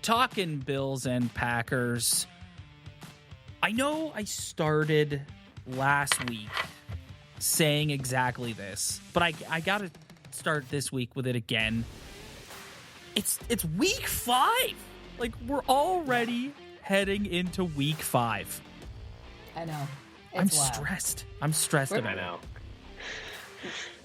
talking Bills and Packers. I know I started last week saying exactly this, but I got to start this week with it again. It's week 5. Like, we're already heading into week 5. I know. I'm stressed. I'm stressed about it.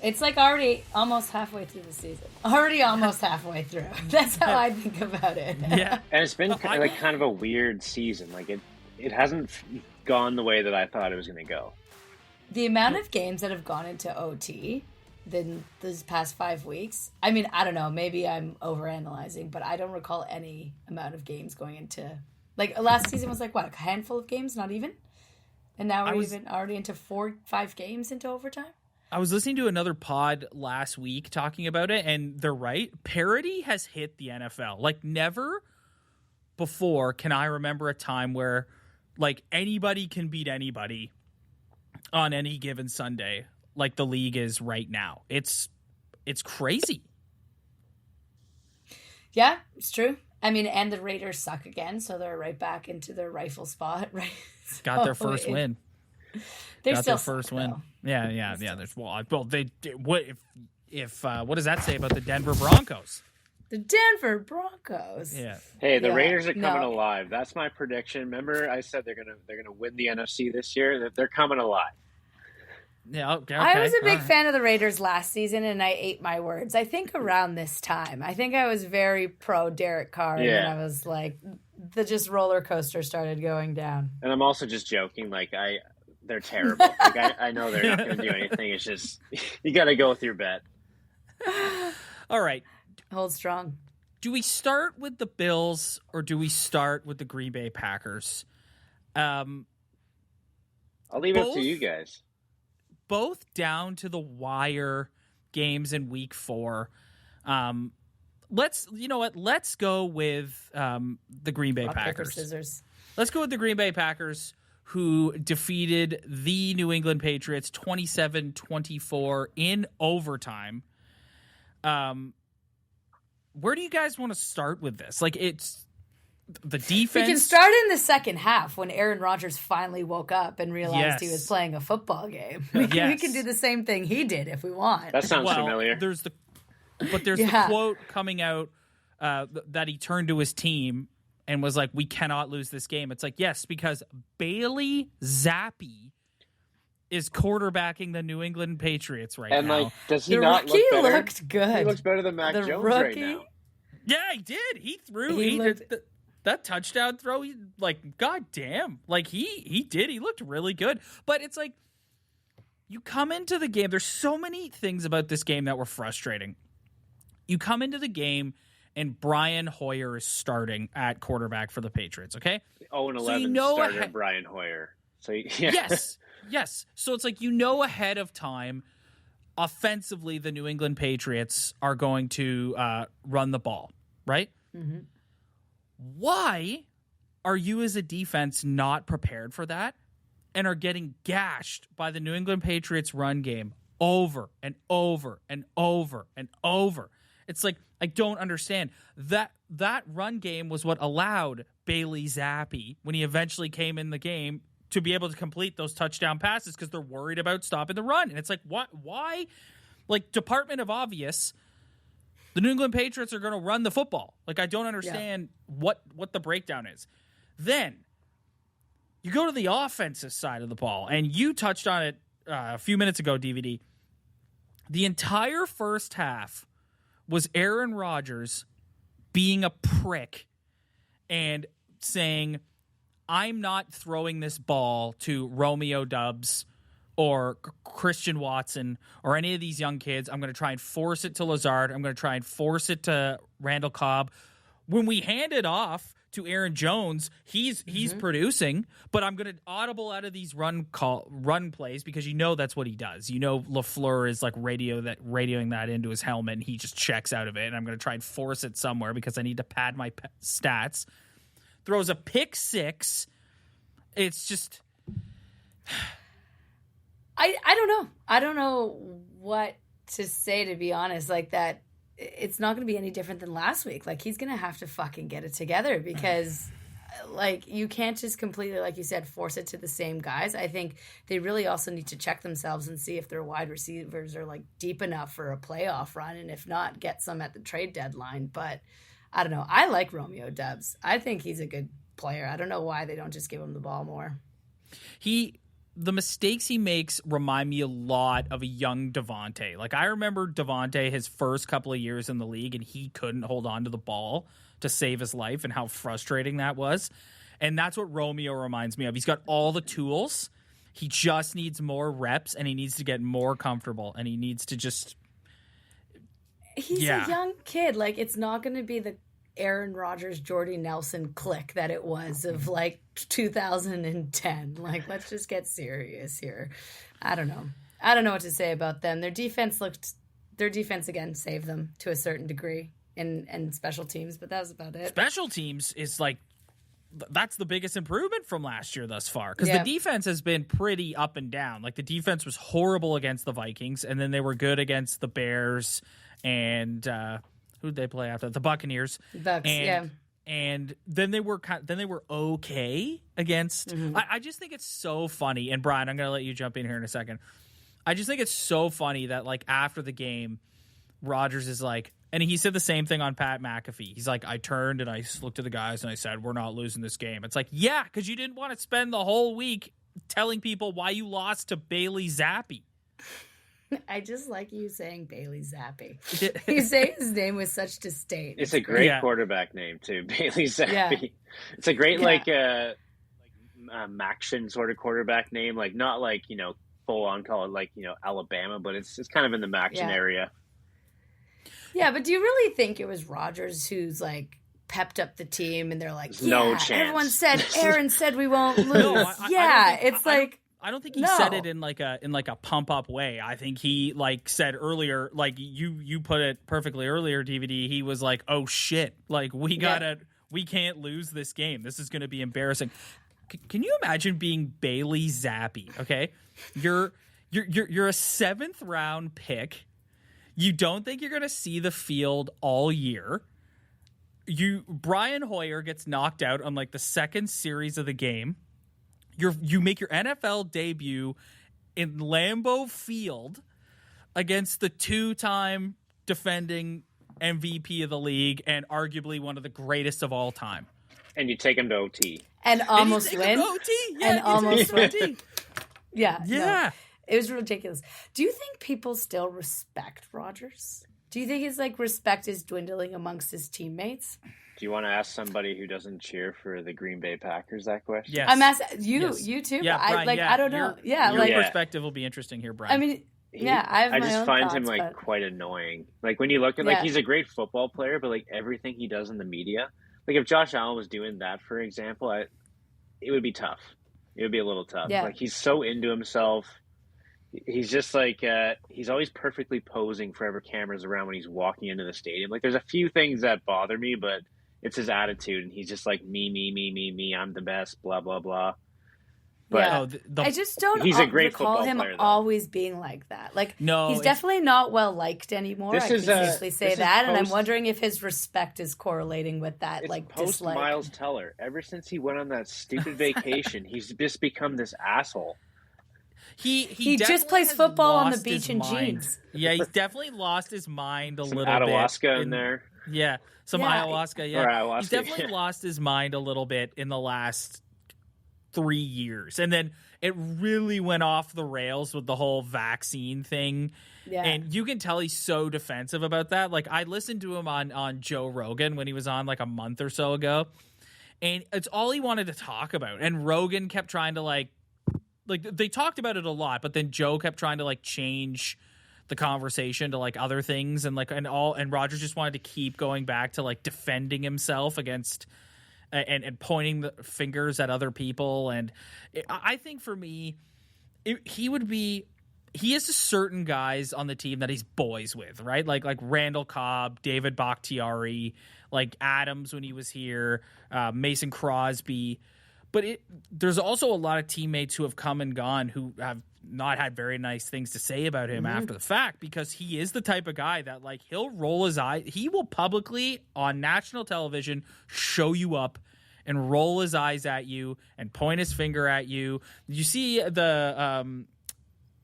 It's like already almost halfway through the season. Already almost halfway through. That's how I think about it. Yeah. And it's been kind of a weird season. Like, it hasn't gone the way that I thought it was going to go. The amount of games that have gone into OT than this past 5 weeks. I mean, I don't know. Maybe I'm overanalyzing, but I don't recall any amount of games going into... Like, last season was like, what, a handful of games? Not even? And now we're even already into 4-5 games into overtime? I was listening to another pod last week talking about it, and they're right. Parity has hit the NFL. Like, never before can I remember a time where, like, anybody can beat anybody on any given Sunday like the league is right now. It's crazy. Yeah, it's true. I mean, and the Raiders suck again, so they're right back into their rifle spot, right? Got their first win. They're still first suck, win. Though. Yeah. There's what does that say about the Denver Broncos? The Denver Broncos. Yeah. Hey, the Raiders are coming alive. That's my prediction. Remember, I said they're gonna win the NFC this year. They're coming alive. Yeah. Okay. I was a big fan of the Raiders last season, and I ate my words. I think around this time, I think I was very pro Derek Carr, and then I was like, the just roller coaster started going down. And I'm also just joking. Like they're terrible. Like I know they're not going to do anything. It's just you got to go with your bet. All right. Hold strong. Do we start with the Bills or do we start with the Green Bay Packers? I'll leave it up to you guys. Both down to the wire games in week 4. Let's go with the Green Bay Packers. Paper, scissors. Let's go with the Green Bay Packers, who defeated the New England Patriots 27-24 in overtime. Where do you guys want to start with this? Like, it's the defense. We can start in the second half when Aaron Rodgers finally woke up and realized he was playing a football game. We can do the same thing he did if we want. That sounds familiar. There's the quote coming out that he turned to his team and was like, "We cannot lose this game." It's like, yes, because Bailey Zappe is quarterbacking the New England Patriots right now. And like, does he the not rookie look better? Looked good. He looks better than Mac Jones right now. Yeah, he did. He threw. That touchdown throw, goddamn. Like, he did. He looked really good. But it's like, you come into the game. There's so many things about this game that were frustrating. You come into the game, and Brian Hoyer is starting at quarterback for the Patriots, okay? 0-11 starter Brian Hoyer. So Yes. So it's like, ahead of time, offensively, the New England Patriots are going to run the ball, right? Mm-hmm. Why are you as a defense not prepared for that and are getting gashed by the New England Patriots run game over and over and over and over? It's like, I don't understand. That run game was what allowed Bailey Zappe, when he eventually came in the game, to be able to complete those touchdown passes because they're worried about stopping the run. And it's like, what? Why? Like, Department of Obvious, the New England Patriots are going to run the football. Like, I don't understand what the breakdown is. Then you go to the offensive side of the ball, and you touched on it a few minutes ago, DVD. The entire first half was Aaron Rodgers being a prick and saying, I'm not throwing this ball to Romeo Doubs or Christian Watson or any of these young kids. I'm going to try and force it to Lazard. I'm going to try and force it to Randall Cobb. When we hand it off to Aaron Jones, he's producing, but I'm going to audible out of these run plays because that's what he does. LaFleur is like radioing that into his helmet, and he just checks out of it, and I'm going to try and force it somewhere because I need to pad my stats. Throws a pick 6. It's just... I don't know. I don't know what to say, to be honest. Like, that it's not going to be any different than last week. Like, he's going to have to fucking get it together because, like, you can't just completely, like you said, force it to the same guys. I think they really also need to check themselves and see if their wide receivers are, like, deep enough for a playoff run, and if not, get some at the trade deadline. But I don't know. I like Romeo Doubs. I think he's a good player. I don't know why they don't just give him the ball more. The mistakes he makes remind me a lot of a young Devontae. Like, I remember Devontae his first couple of years in the league, and he couldn't hold on to the ball to save his life, and how frustrating that was. And that's what Romeo reminds me of. He's got all the tools. He just needs more reps, and he needs to get more comfortable, and he needs to just... He's a young kid. Like, it's not going to be the Aaron Rodgers, Jordy Nelson clique that it was of, like, 2010. Like, let's just get serious here. I don't know. I don't know what to say about them. Their defense again saved them to a certain degree in special teams, but that was about it. Special teams is like, that's the biggest improvement from last year thus far, because the defense has been pretty up and down. Like, the defense was horrible against the Vikings, and then they were good against the Bears and who'd they play after? The Buccaneers. Bucks, And then they were okay against. I just think it's so funny. And Brian, I'm going to let you jump in here in a second. I just think it's so funny that, like, after the game, Rodgers is like, and he said the same thing on Pat McAfee. He's like, I turned and I looked at the guys and I said, we're not losing this game. It's like, yeah, because you didn't want to spend the whole week telling people why you lost to Bailey Zappe. I just like you saying Bailey Zappe. You say his name with such disdain. It's a great quarterback name too, Bailey Zappe. Yeah. It's a great Maction sort of quarterback name, like not like, you know, full on call it like, you know, Alabama, but it's kind of in the Maction area. Yeah, but do you really think it was Rodgers who's like pepped up the team and they're like, no chance. Everyone said Aaron said we won't lose. I don't think he said it in like a pump up way. I think he like said earlier, like you put it perfectly earlier, DVD. He was like, "Oh shit! Like we can't lose this game. This is going to be embarrassing." Can you imagine being Bailey Zappe? Okay, you're a 7th round pick. You don't think you're going to see the field all year. Brian Hoyer gets knocked out on like the second series of the game. You make your NFL debut in Lambeau Field against the 2-time defending MVP of the league and arguably one of the greatest of all time. And you take him to OT. And almost win. And almost win. Yeah. Yeah. No, it was ridiculous. Do you think people still respect Rodgers? Do you think his like respect is dwindling amongst his teammates? Do you want to ask somebody who doesn't cheer for the Green Bay Packers that question? Yes. I'm asking you too. Yeah, Brian, I don't know. Your perspective will be interesting here, Brian. I mean, I just find him like quite annoying. Like when you look at like he's a great football player, but like everything he does in the media, like if Josh Allen was doing that, for example, it would be tough. It would be a little tough. Yeah. Like he's so into himself. He's just like he's always perfectly posing for every camera's around when he's walking into the stadium. Like there's a few things that bother me, but it's his attitude, and he's just like me. I'm the best. Blah blah blah. But I just don't. He's a great recall him player, always being like that. Like he's definitely not well liked anymore. I can safely say that, and I'm wondering if his respect is correlating with that. It's like post dislike. Miles Teller. Ever since he went on that stupid vacation, he's just become this asshole. He just plays football on the beach in jeans. Yeah, he's definitely lost his mind a little bit. Ayahuasca in there. Yeah, some ayahuasca. Yeah, ayahuasca, he's definitely lost his mind a little bit in the last 3 years, and then it really went off the rails with the whole vaccine thing. Yeah, and you can tell he's so defensive about that. Like I listened to him on Joe Rogan when he was on like a month or so ago, and it's all he wanted to talk about. And Rogan kept trying to like they talked about it a lot, but then Joe kept trying to like change the conversation to like other things, and Rodgers just wanted to keep going back to like defending himself against and pointing the fingers at other people. And I think for me, he has certain guys on the team that he's boys with, right? Like Randall Cobb, David Bakhtiari, like Adams when he was here, Mason Crosby. But there's also a lot of teammates who have come and gone who have not had very nice things to say about him after the fact, because he is the type of guy that, like, he'll roll his eye. He will publicly on national television show you up and roll his eyes at you and point his finger at you. Did you see the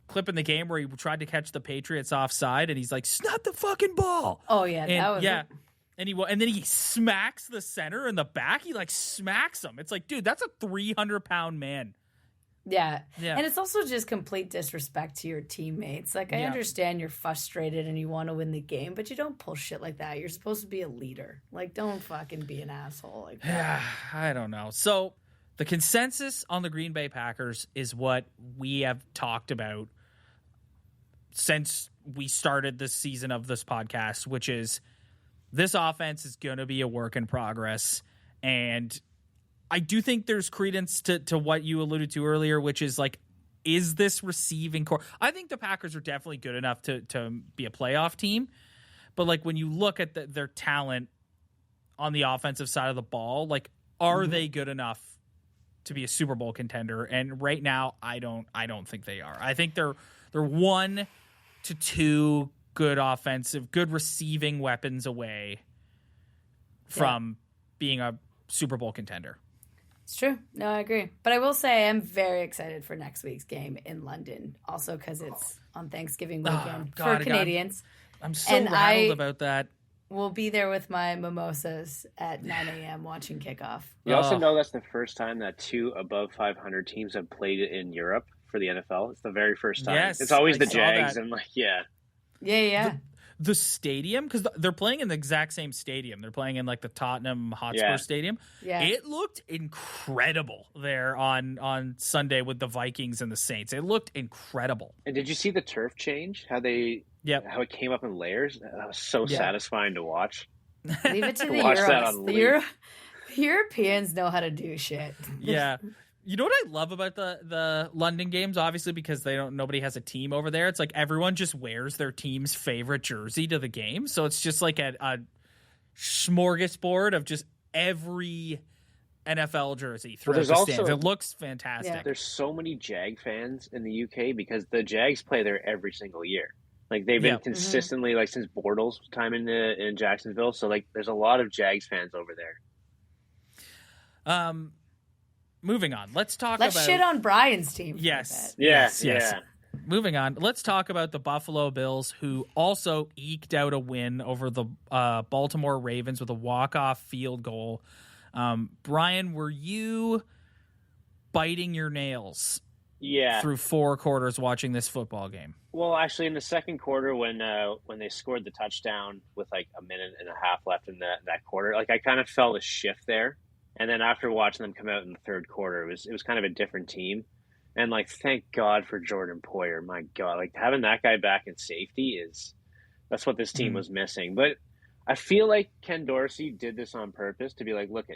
clip in the game where he tried to catch the Patriots offside and he's like, snap the fucking ball? Oh yeah, and, that was and then he smacks the center in the back. He like smacks him. It's like, dude, that's a 300-pound man. Yeah. And it's also just complete disrespect to your teammates. Like, I understand you're frustrated and you want to win the game, but you don't pull shit like that. You're supposed to be a leader. Like, don't fucking be an asshole like that. Yeah, I don't know. So the consensus on the Green Bay Packers is what we have talked about since we started this season of this podcast, which is this offense is going to be a work in progress. And I do think there's credence to what you alluded to earlier, which is like, is this receiving core? I think the Packers are definitely good enough to be a playoff team. But like, when you look at their talent on the offensive side of the ball, like, are they good enough to be a Super Bowl contender? And right now, I don't think they are. I think they're 1 to 2 good receiving weapons away from being a Super Bowl contender. It's true. No, I agree. But I will say I'm very excited for next week's game in London, also because it's on Thanksgiving weekend for Canadians. I'm so rattled about that. We'll be there with my mimosas at 9 a.m. watching kickoff. You also know that's the first time that 2 above 500 teams have played it in Europe for the NFL. It's the very first time. Yes, it's always I the saw Jags that. and Yeah. The stadium, because they're playing in the exact same stadium. They're playing in like the Tottenham Hotspur Stadium. Yeah. It looked incredible there on Sunday with the Vikings and the Saints. It looked incredible. And did you see the turf change? How it came up in layers? That was so satisfying to watch. Leave it to the Euros. The Europeans know how to do shit. Yeah. You know what I love about the London games, obviously, because nobody has a team over there. It's like everyone just wears their team's favorite jersey to the game. So it's just like a smorgasbord of just every NFL jersey throughout the stands. It looks fantastic. Yeah. There's so many Jag fans in the UK because the Jags play there every single year. Like, they've been consistently, like, since Bortles' time in Jacksonville. So, like, there's a lot of Jags fans over there. Moving on. Let's shit on Brian's team. Yes. Yes. Moving on. Let's talk about the Buffalo Bills, who also eked out a win over the Baltimore Ravens with a walk-off field goal. Brian, were you biting your nails through 4 quarters watching this football game? Well, actually, in the second quarter, when they scored the touchdown with like a minute and a half left in that quarter, like, I kind of felt a shift there. And then after watching them come out in the third quarter, it was kind of a different team. And, like, thank God for Jordan Poyer. My God, like, having that guy back in safety that's what this team was missing. But I feel like Ken Dorsey did this on purpose to be like, look,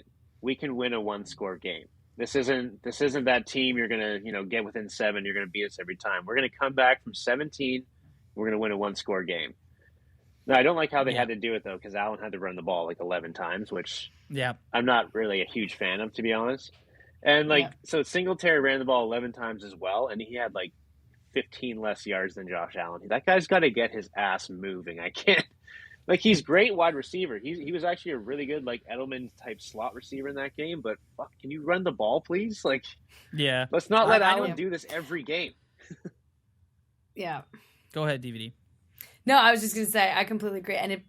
we can win a 1-score game. This isn't that team you're gonna get within 7. You're gonna beat us every time. We're gonna come back from 17. We're gonna win a 1-score game. No, I don't like how they had to do it, though, because Allen had to run the ball like 11 times, which I'm not really a huge fan of, to be honest. And, so Singletary ran the ball 11 times as well, and he had, like, 15 less yards than Josh Allen. That guy's got to get his ass moving. I can't – like, he's great wide receiver. He was actually a really good, like, Edelman-type slot receiver in that game, but, fuck, can you run the ball, please? Like, let's not let Allen do this every game. Yeah. Go ahead, DVD. No, I was just going to say, I completely agree. And it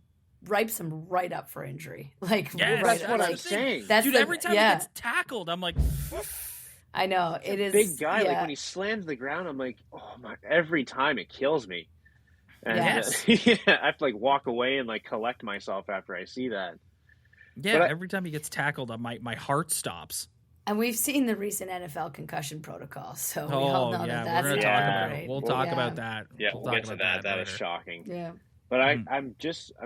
ripes him right up for injury. Like, that's what I'm saying. Dude, every time he gets tackled, I'm like... I know. It is... Big guy. Like, when he slams the ground, I'm like, oh, my... Every time it kills me. And, I have to, like, walk away and, like, collect myself after I see that. Yeah, every time he gets tackled, my heart stops. And we've seen the recent NFL concussion protocol, so we all know that's we're going to talk about it. We'll talk about that. Yeah, we'll get to that. That is shocking. Yeah. But I'm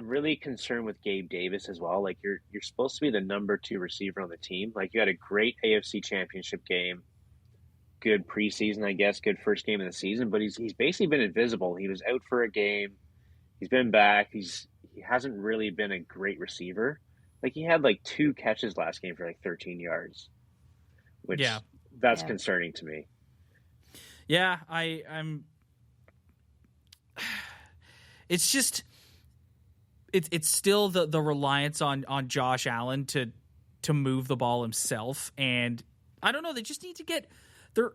really concerned with Gabe Davis as well. Like, you're supposed to be the number 2 receiver on the team. Like, you had a great AFC Championship game, good preseason, I guess, good first game of the season. But he's basically been invisible. He was out for a game. He's been back. He hasn't really been a great receiver. Like, he had like 2 catches last game for like 13 yards. Which that's concerning to me. Yeah, I'm. It's just it's still the reliance on Josh Allen to move the ball himself, and I don't know. They just need to get their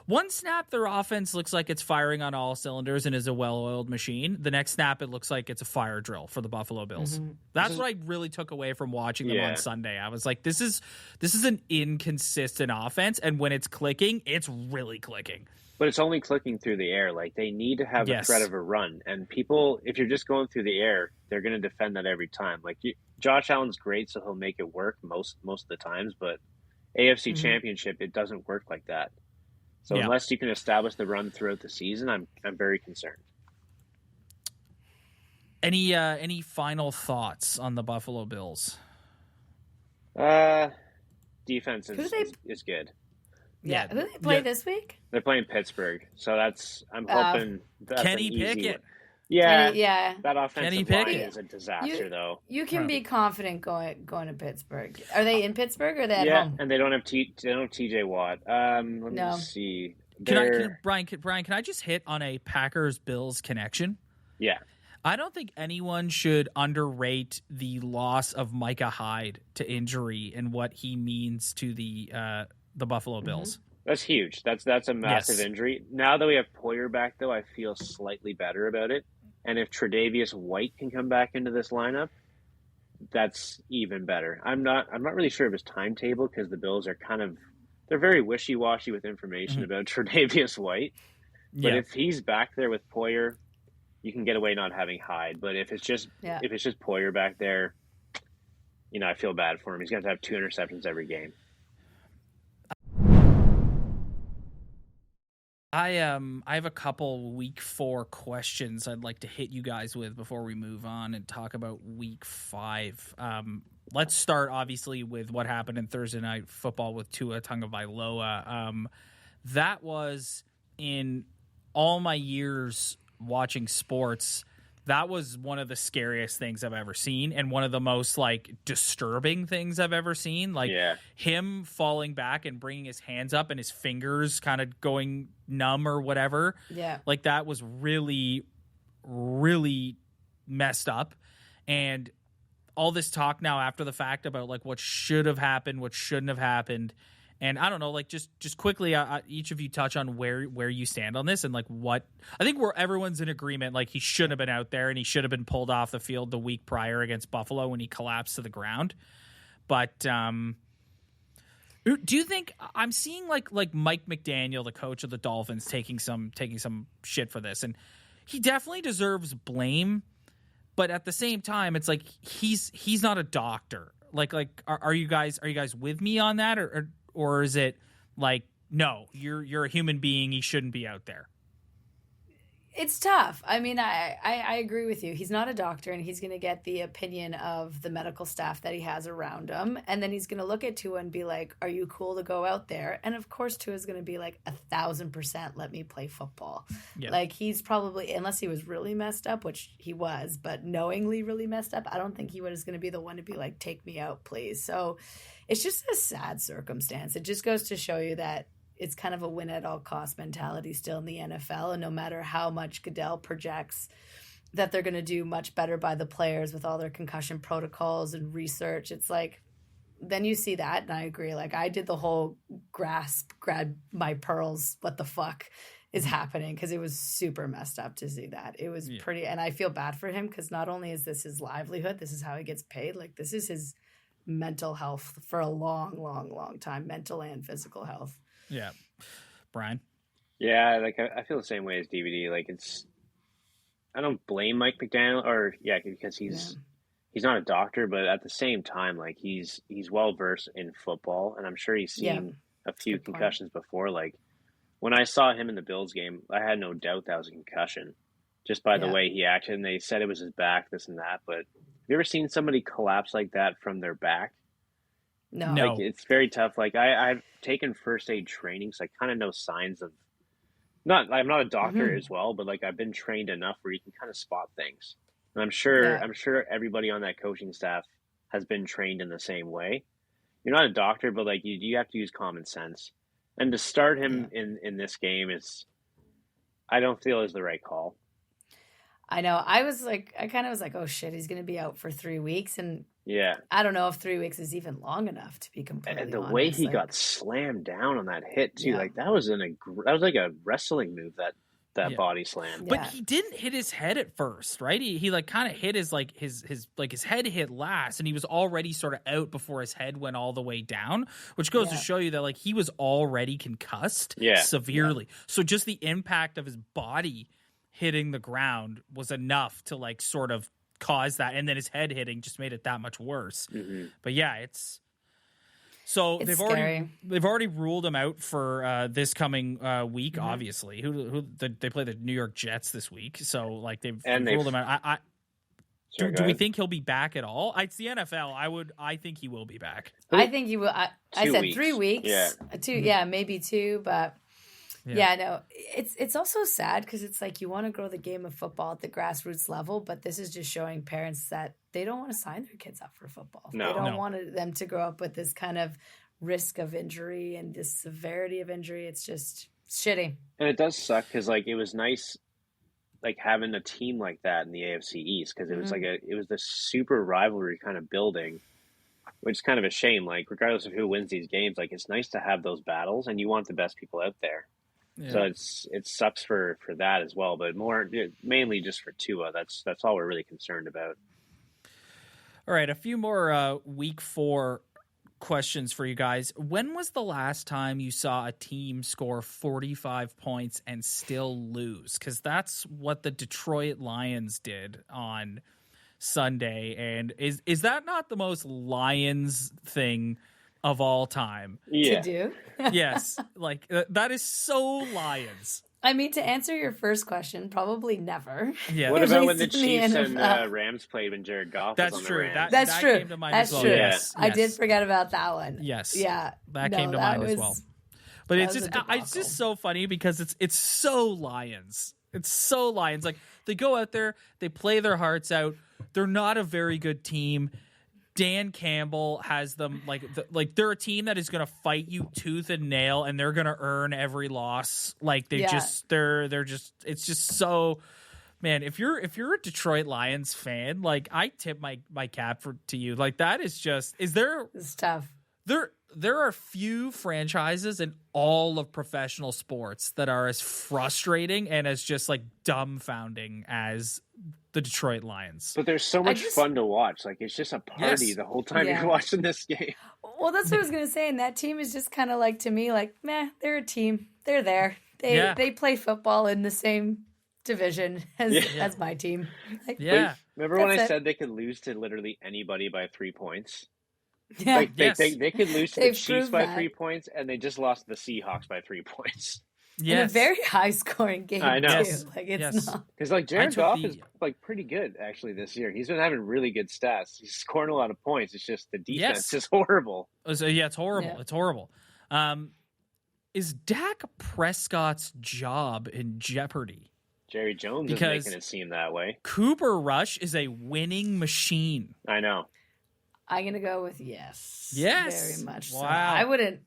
one snap. Their offense looks like it's firing on all cylinders and is a well-oiled machine. The next snap, it looks like it's a fire drill for the Buffalo Bills. Mm-hmm. That's what I really took away from watching them on Sunday. I was like, this is an inconsistent offense, and when it's clicking, it's really clicking. But it's only clicking through the air. Like, they need to have a threat of a run. And people, if you're just going through the air, they're going to defend that every time. Like, Josh Allen's great, so he'll make it work most of the times. But AFC Championship, it doesn't work like that. So unless you can establish the run throughout the season, I'm very concerned. Any final thoughts on the Buffalo Bills? Defense is good. Yeah. Who do they play this week? They're playing Pittsburgh, so I'm hoping that's Kenny an easy Pickett. one. Yeah, yeah. That offensive line is a disaster, though. You can be confident going to Pittsburgh. Are they in Pittsburgh or are they at home? And they don't have TJ Watt. Let me see. Brian, can I just hit on a Packers-Bills connection? Yeah. I don't think anyone should underrate the loss of Micah Hyde to injury and what he means to the Buffalo Bills. That's huge. That's a massive injury. Now that we have Poyer back, though, I feel slightly better about it. And if Tre'Davious White can come back into this lineup, that's even better. I'm not really sure of his timetable because the Bills are they're very wishy-washy with information about Tre'Davious White. But if he's back there with Poyer, you can get away not having Hyde. But if it's just Poyer back there, I feel bad for him. He's going to have 2 interceptions every game. I have a couple week 4 questions I'd like to hit you guys with before we move on and talk about week 5. Let's start obviously with what happened in Thursday Night Football with Tua Tagovailoa. That was, in all my years watching sports, that was one of the scariest things I've ever seen and one of the most disturbing things I've ever seen. Him falling back and bringing his hands up and his fingers kind of going numb or whatever. Yeah. That was really, really messed up. And all this talk now after the fact about what should have happened, what shouldn't have happened. And I don't know, just quickly, each of you touch on where you stand on this and what I think everyone's in agreement. He shouldn't have been out there and he should have been pulled off the field the week prior against Buffalo when he collapsed to the ground. But do you think I'm seeing like Mike McDaniel, the coach of the Dolphins, taking some shit for this, and he definitely deserves blame. But at the same time, it's he's not a doctor. Are you guys with me on that, or is it no, you're a human being, he shouldn't be out there? It's tough. I mean, I agree with you. He's not a doctor, and he's going to get the opinion of the medical staff that he has around him. And then he's going to look at Tua and be like, are you cool to go out there? And of course, Tua's going to be 1,000% let me play football. Yep. He's probably, unless he was really messed up, which he was, but knowingly really messed up, I don't think he was going to be the one to be like, take me out, please. So it's just a sad circumstance. It just goes to show you that it's kind of a win at all cost mentality still in the NFL. And no matter how much Goodell projects that they're going to do much better by the players with all their concussion protocols and research, it's then you see that. And I agree. I did the whole grab my pearls, what the fuck is happening? Because it was super messed up to see that. It was pretty, and I feel bad for him because not only is this his livelihood, this is how he gets paid. This is his mental health for a long, long, long time, mental and physical health. Yeah. Brian? Yeah, I feel the same way as DVD. I don't blame Mike McDaniel because he's not a doctor, but at the same time, he's well versed in football, and I'm sure he's seen a few concussions before. When I saw him in the Bills game, I had no doubt that was a concussion just by the way he acted, and they said it was his back, this and that, but have you ever seen somebody collapse like that from their back? No. It's very tough. I've taken first aid training, so I kind of know signs of I'm not a doctor as well, but I've been trained enough where you can kind of spot things. And I'm sure everybody on that coaching staff has been trained in the same way. You're not a doctor, but you have to use common sense. And to start him in this game I don't feel is the right call. I know. I kind of was like, oh shit, he's going to be out for 3 weeks. And Yeah. I don't know if 3 weeks is even long enough, to be completely And the honest. way he got slammed down on that hit too, Yeah. like that was like a wrestling move, that body slam. But he didn't hit his head at first, right? He like kind of hit his head hit last, and he was already sort of out before his head went all the way down, which goes to show you that like he was already concussed severely. So just the impact of his body hitting the ground was enough to like sort of cause that, and then his head hitting just made it that much worse. But yeah, it's they've already ruled him out for this coming week. Obviously, they play the New York Jets this week, so like they've ruled him out. Do we think he'll be back at all? It's the NFL. I think he will be back. I think he will. I said weeks. 3 weeks. Yeah. 2. Maybe 2. But no, it's also sad because it's like you want to grow the game of football at the grassroots level, but this is just showing parents that they don't want to sign their kids up for football. No. They don't want them to grow up with this kind of risk of injury and this severity of injury. It's just shitty. And it does suck because like it was nice, like having a team like that in the AFC East, because it was it was this super rivalry kind of building, which is kind of a shame. Like regardless of who wins these games, like it's nice to have those battles, and you want the best people out there. Yeah. So it sucks for that as well, but mainly just for Tua. That's all we're really concerned about. All right, a few more week 4 questions for you guys. When was the last time you saw a team score 45 points and still lose? Because that's what the Detroit Lions did on Sunday. And is that not the most Lions thing of all time to do? Yes, like that is so Lions. I mean, to answer your first question, probably never. Yeah. What about when the Chiefs and Rams played when Jared Goff was on the Rams? That's true. Came to mind That's as well. true. Yes. I did forget about that one. Yes. Yeah. That came to mind as well. But it's just so funny because it's so Lions. It's so Lions. Like they go out there, they play their hearts out. They're not a very good team. Dan Campbell has them like they're a team that is going to fight you tooth and nail, and they're going to earn every loss. Like they're just it's just so, man. If you're a Detroit Lions fan, like I tip my cap to you. Like that is it's tough. There are few franchises in all of professional sports that are as frustrating and as just like dumbfounding as the Detroit Lions. But there's so much fun to watch. Like it's just a party the whole time you're watching this game. Well, that's what I was going to say. And that team is just kind of like, to me, like, meh, they're a team. They're there. They play football in the same division as my team. Like, remember when I said they could lose to literally anybody by 3 points? Yeah. Like they could lose to the Chiefs by 3 points, and they just lost to the Seahawks by 3 points. In a very high scoring game. I know. Too. Like it's not, because like Jared Goff is like pretty good actually this year. He's been having really good stats. He's scoring a lot of points. It's just the defense is horrible. So, it's horrible. Yeah. It's horrible. Is Dak Prescott's job in jeopardy? Jerry Jones is making it seem that way. Cooper Rush is a winning machine. I know. I'm going to go with yes. Yes. Very much wow. so. I wouldn't.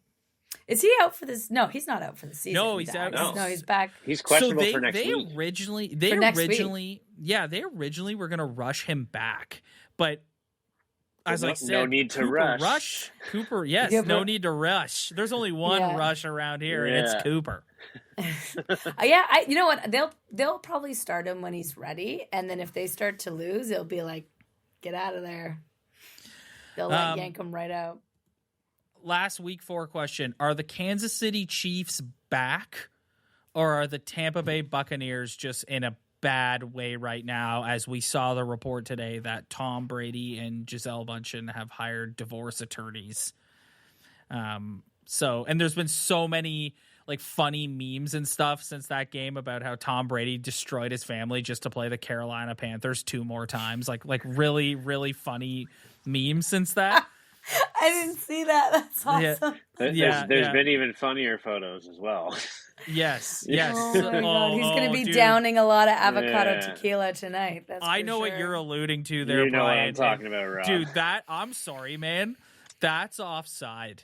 Is he out for this? No, he's not out for the season. No, he's out. No, he's back. He's questionable for next week. They originally were going to rush him back. But as I said, no need to rush. Cooper, yes, no need to rush. There's only one rush around here, and it's Cooper. You know what? They'll probably start him when he's ready, and then if they start to lose, it'll be like, get out of there. They'll yank him right out. Last week 4 question. Are the Kansas City Chiefs back, or are the Tampa Bay Buccaneers just in a bad way right now, as we saw the report today that Tom Brady and Gisele Bündchen have hired divorce attorneys? And there's been so many like funny memes and stuff since that game about how Tom Brady destroyed his family just to play the Carolina Panthers 2 more times. Like really, really funny memes since that. I didn't see that. That's awesome. There's been even funnier photos as well. Yes. Oh my God. He's going to be downing a lot of avocado tequila tonight. I know what you're alluding to there, you know Brian. what I'm talking about, Rob. Dude, I'm sorry, man. That's offside.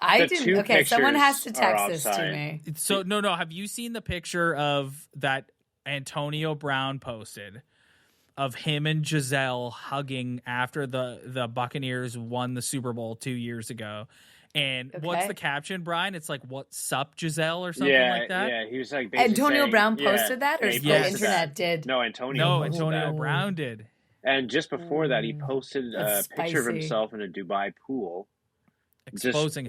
I the didn't. two Okay, someone has to pictures are text this to offside. me. So no. Have you seen the picture of that Antonio Brown posted of him and Giselle hugging after the Buccaneers won the Super Bowl 2 years ago? And what's the caption, Brian? It's like, "What's up, Giselle?" or something like that. Yeah, he was like basically Antonio saying, Brown posted that, or he the posted internet that. did? No, Antonio posted Antonio that. Brown did. And just before that, he posted That's a picture of spicy. himself in a Dubai pool, Exposing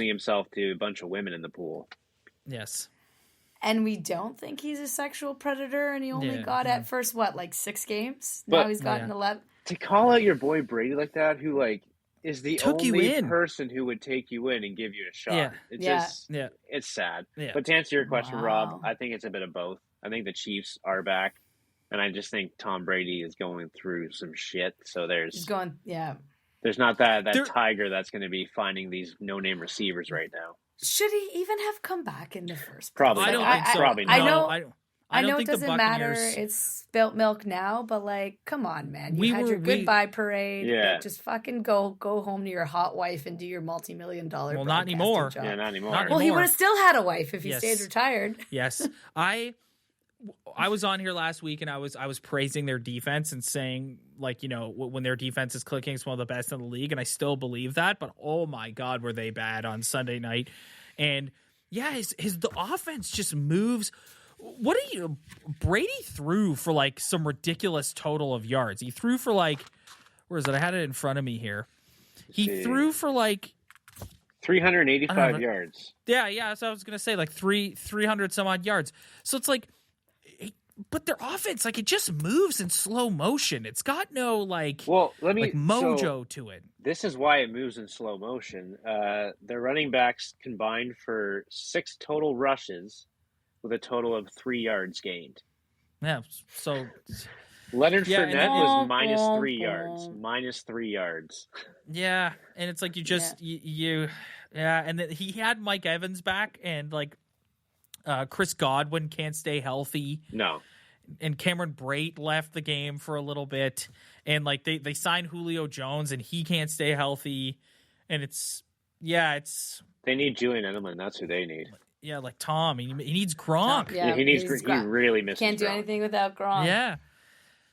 himself to a bunch of women in the pool. Yes. And we don't think he's a sexual predator, and he only got at first, 6 games? Now he's gotten 11. To call out your boy Brady like that, who is the Took you only in. person who would take you in and give you a shot. It's sad. Yeah. But to answer your question, Wow. Rob, I think it's a bit of both. I think the Chiefs are back, and I just think Tom Brady is going through some shit. So there's not that tiger that's going to be finding these no-name receivers right now. Should he even have come back in the first place? Probably I don't not. think so. Probably I not. know. I know think it doesn't the matter. Buccaneers... It's spilt milk now, but come on, man. You had your goodbye parade. Yeah. Just fucking go home to your hot wife and do your multi-million-dollar. Well, not anymore. Job. Yeah, not anymore. Well, he would have still had a wife if he stayed retired. Yes, I was on here last week and I was praising their defense and saying when their defense is clicking, it's one of the best in the league, and I still believe that. But oh my God, were they bad on Sunday night? And yeah, the offense just moves. Brady threw for some ridiculous total of yards. He threw for where is it? I had it in front of me here. He threw for 385 yards. Yeah. So I was gonna say 300 some odd yards. So it's but their offense, it just moves in slow motion. It's got no mojo to it. This is why it moves in slow motion. Their running backs combined for 6 total rushes with a total of 3 yards gained. Yeah, so Leonard Fournette was -3 yards. -3 yards. Yeah, and it's you just and then he had Mike Evans back, and Chris Godwin can't stay healthy. No. And Cameron Brate left the game for a little bit, and they signed Julio Jones, and he can't stay healthy, and it's they need Julian Edelman. That's who they need. Yeah, Tom. He needs Gronk. Yeah, he really misses Can't do Gronk. anything without Gronk. Yeah.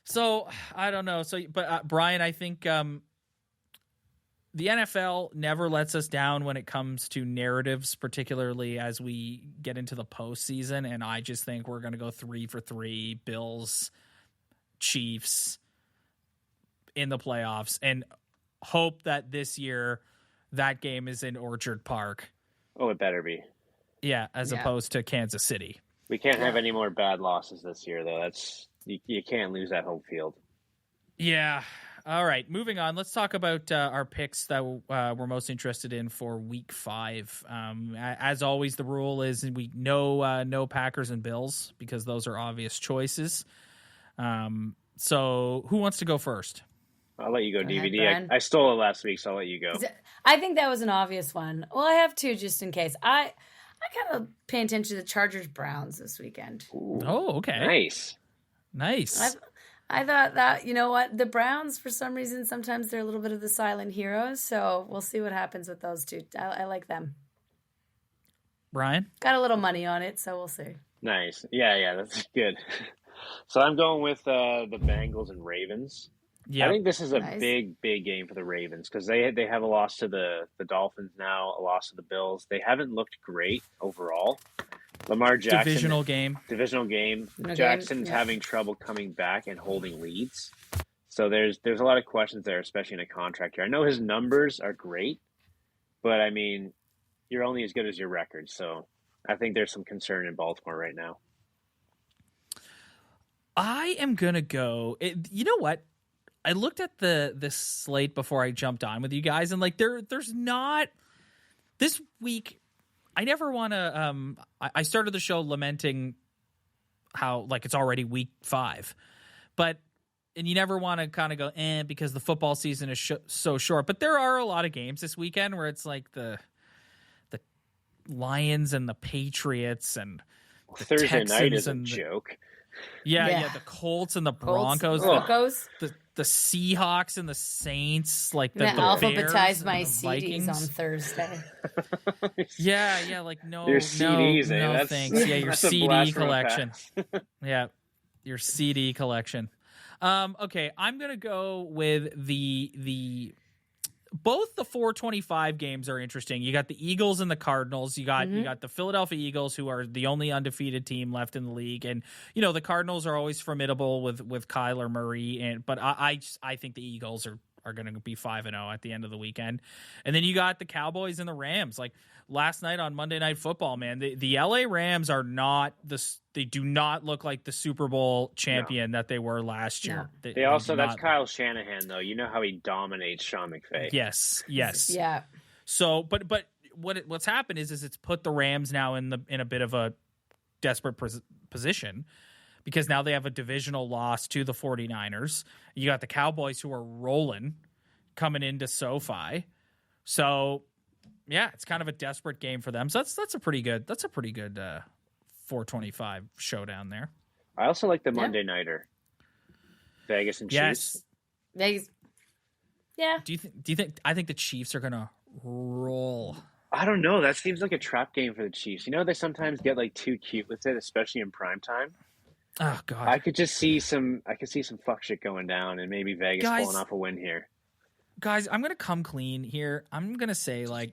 So I don't know. But Brian, I think the NFL never lets us down when it comes to narratives, particularly as we get into the postseason. And I just think we're going to go 3 for 3, Bills, Chiefs in the playoffs, and hope that this year that game is in Orchard Park. Oh, it better be. Yeah, as opposed to Kansas City. We can't have any more bad losses this year, though. You can't lose that home field. Yeah. All right, moving on. Let's talk about our picks that we're most interested in for Week 5. As always, the rule is no Packers and Bills because those are obvious choices. So who wants to go first? I'll let you go, Go ahead, DVD. Brian. I stole it last week, so I'll let you go. I think that was an obvious one. Well, I have 2 just in case. I kind of pay attention to the Chargers-Browns this weekend. Ooh, Oh, okay. Nice. I thought that, you know what, the Browns, for some reason, sometimes they're a little bit of the silent heroes, so we'll see what happens with those 2. I like them. Brian? Got a little money on it, so we'll see. Nice. Yeah, that's good. So I'm going with the Bengals and Ravens. Yeah. I think this is a Nice. big game for the Ravens because they have a loss to the Dolphins now, a loss to the Bills. They haven't looked great overall. Lamar Jackson. Divisional game. Jackson's having trouble coming back and holding leads. So there's a lot of questions there, especially in a contract year. I know his numbers are great, but I mean, you're only as good as your record. So I think there's some concern in Baltimore right now. I am going to go. You know what? I looked at the slate before I jumped on with you guys, and there's not this week. I never want to. I started the show lamenting how it's already week 5, and you never want to kind of go because the football season is so short. But there are a lot of games this weekend where it's the Lions and the Patriots and the Thursday Texans night is a and joke. Yeah. The Colts and the Broncos. Broncos. The Seahawks and the Saints, like I'm the gonna Bears alphabetize and my the CDs Vikings. on Thursday. Yeah, like no, Your CDs, no, that's, thanks. Yeah, your that's a CD blast from a collection. past. Yeah, your CD collection. Okay, I'm gonna go with the both the 425 games are interesting. You got the Eagles and the Cardinals. You got the Philadelphia Eagles, who are the only undefeated team left in the league, and the Cardinals are always formidable with Kyler Murray. But I think the Eagles are going to be 5-0 at the end of the weekend. And then you got the Cowboys and the Rams. Like last night on Monday Night Football, man, the LA Rams are not they do not look like the Super Bowl champion that they were last year. No. They also, that's Kyle Shanahan, though. You know how he dominates Sean McVay. Yes. Yeah. So, but what's happened is it's put the Rams now in a bit of a desperate position, because now they have a divisional loss to the 49ers. You got the Cowboys, who are rolling, coming into SoFi. So, yeah, it's kind of a desperate game for them. So that's a pretty good 425 showdown there. I also like the Monday Nighter. Vegas and Chiefs. Vegas. Yeah. Do you think? I think the Chiefs are gonna roll. I don't know. That seems like a trap game for the Chiefs. They sometimes get like too cute with it, especially in prime time. Oh God! I could see some fuck shit going down, and maybe Vegas pulling off a win here. Guys, I'm gonna come clean here. I'm gonna say, like,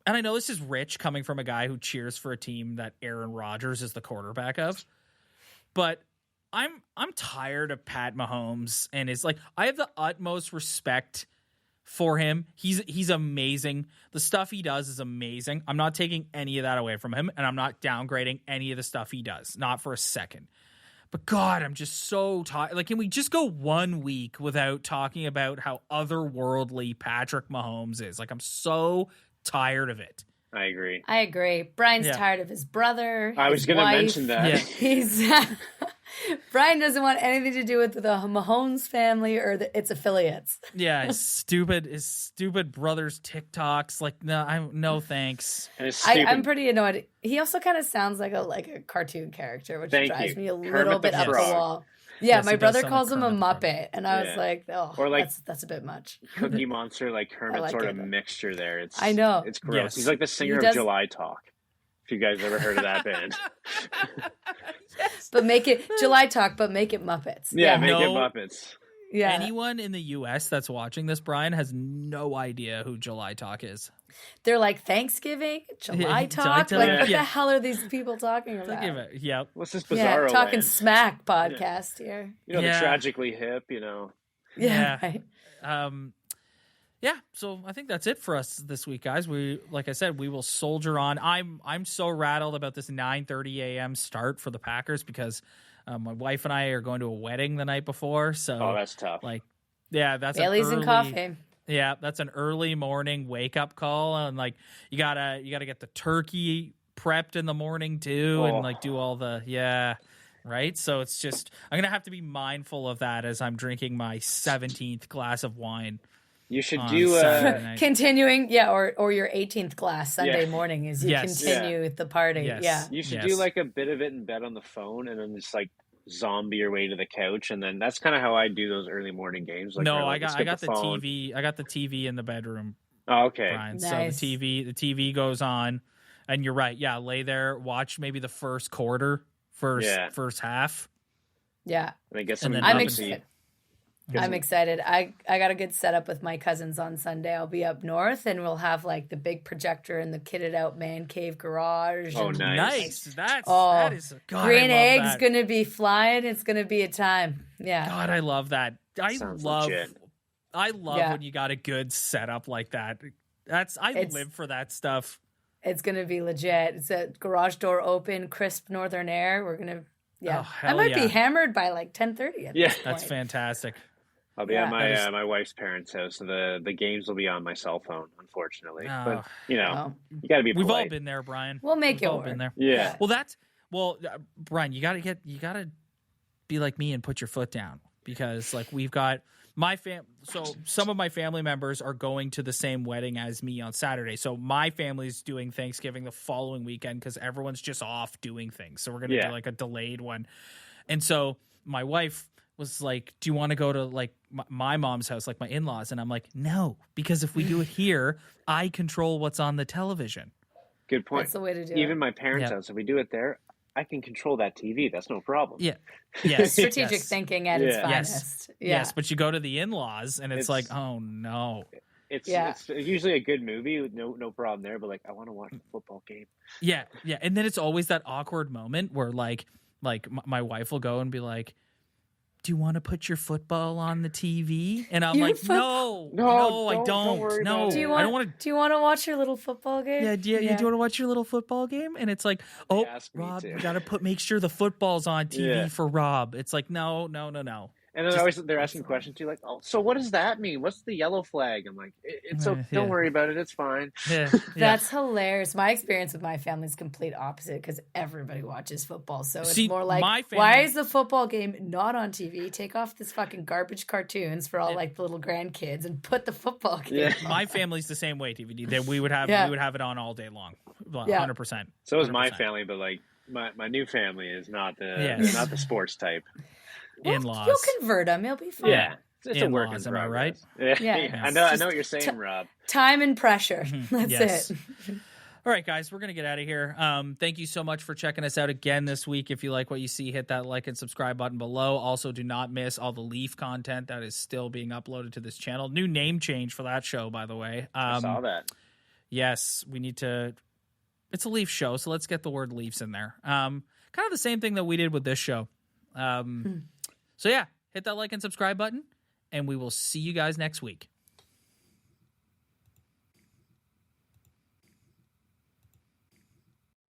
and I know this is rich coming from a guy who cheers for a team that Aaron Rodgers is the quarterback of, but I'm tired of Pat Mahomes, and I have the utmost respect for him. He's amazing. The stuff he does is amazing. I'm not taking any of that away from him, and I'm not downgrading any of the stuff he does, not for a second. But God, I'm just so tired. Like, can we just go 1 week without talking about how otherworldly Patrick Mahomes is? Like, I'm so tired of it. I agree. Brian's tired of his brother. I was going to mention that. Yeah. He's Brian doesn't want anything to do with the Mahomes family or its affiliates. Yeah, his stupid brother's TikToks. Like, no thanks. I'm pretty annoyed. He also kind of sounds like a cartoon character, which drives me a little bit up the wall. Yeah, my brother calls him a Muppet, and I was like, oh, or that's a bit much. Cookie Monster, like Kermit sort of mixture there. I know. It's gross. Yes. He's like the singer of July Talk. If you guys ever heard of that band. Yes. But make it July Talk, but make it Muppets. Yeah, make it Muppets. Yeah. Anyone in the U.S. that's watching this, Brian, has no idea who July Talk is. They're like, Thanksgiving, July Talk? Like, what the hell are these people talking about? Yeah. What's this bizarro Talking land? Smack podcast here. The Tragically Hip, Yeah. Right. Yeah, so I think that's it for us this week, guys. Like I said, we will soldier on. I'm so rattled about this 9:30 a.m. start for the Packers because my wife and I are going to a wedding the night before. So that's tough. That's Bailey's and coffee. Yeah, that's an early morning wake up call, and you gotta get the turkey prepped in the morning too, and do all the right. So it's just I'm gonna have to be mindful of that as I'm drinking my 17th glass of wine. You should do continuing, or your 18th glass Sunday morning as you continue the party. Yes. Yeah, you should do like a bit of it in bed on the phone, and then just like zombie your way to the couch, and then that's kind of how I do those early morning games. Like, I got the TV. I got the TV in the bedroom. Oh, okay. Brian. Nice. So the TV goes on, and you're right. Yeah, lay there, watch maybe the first quarter, first half. Yeah, and I guess I'm excited. I'm excited. I got a good setup with my cousins on Sunday. I'll be up north, and we'll have like the big projector in the kitted out man cave garage. Oh, nice! That is God, green eggs gonna be flying. It's gonna be a time. Yeah. God, I love that. I love when you got a good setup like that. I live for that stuff. It's gonna be legit. It's a garage door open, crisp northern air. We're gonna. Yeah, I might be hammered by like 10:30. Yeah, that's fantastic. I'll be at my wife's parents' house, so the games will be on my cell phone, unfortunately. But you got to be polite. We've all been there, Brian. We'll make it work. Been there. Yeah. Brian, you got to be like me and put your foot down, because like we've got So some of my family members are going to the same wedding as me on Saturday. So my family's doing Thanksgiving the following weekend because everyone's just off doing things. So we're gonna do like a delayed one. And so my wife was like, "Do you want to go to like my mom's house, like my in-laws?" And I'm like, "No, because if we do it here, I control what's on the television." Good point. That's the way to do it. Even my parents' house, if we do it there, I can control that TV. That's no problem. Yeah. Yes. Strategic thinking at its finest. Yes, but you go to the in-laws and it's like, oh no. It's usually a good movie with no problem there, but like I want to watch the football game. Yeah. And then it's always that awkward moment where like my wife will go and be like, "Do you want to put your football on the TV?" And I'm like, no, I don't. No, do you want to watch your little football game? Yeah, do you want to watch your little football game? And it's like, oh, Rob, you got to make sure the football's on TV for Rob. It's like, no. And then they're asking questions too, like, "Oh, so what does that mean? What's the yellow flag?" I'm like, "It's okay. Don't worry about it. It's fine." That's hilarious. My experience with my family is complete opposite because everybody watches football. So it's more like, why is the football game not on TV? Take off this fucking garbage cartoons for all like the little grandkids and put the football game. Yeah. My family's the same way. DVD that we would have it on all day long, 100%. So is my family, but like my new family is not the sports type. In-laws. You'll convert them. It'll be fun. Yeah. It's a work in progress. Am I right? Yeah. I know what you're saying, Rob. Time and pressure. That's it. All right, guys, we're going to get out of here. Thank you so much for checking us out again this week. If you like what you see, hit that like and subscribe button below. Also, do not miss all the Leaf content that is still being uploaded to this channel. New name change for that show, by the way. I saw that. Yes, we need to... It's a Leaf show, so let's get the word Leafs in there. Kind of the same thing that we did with this show. So yeah, hit that like and subscribe button, and we will see you guys next week.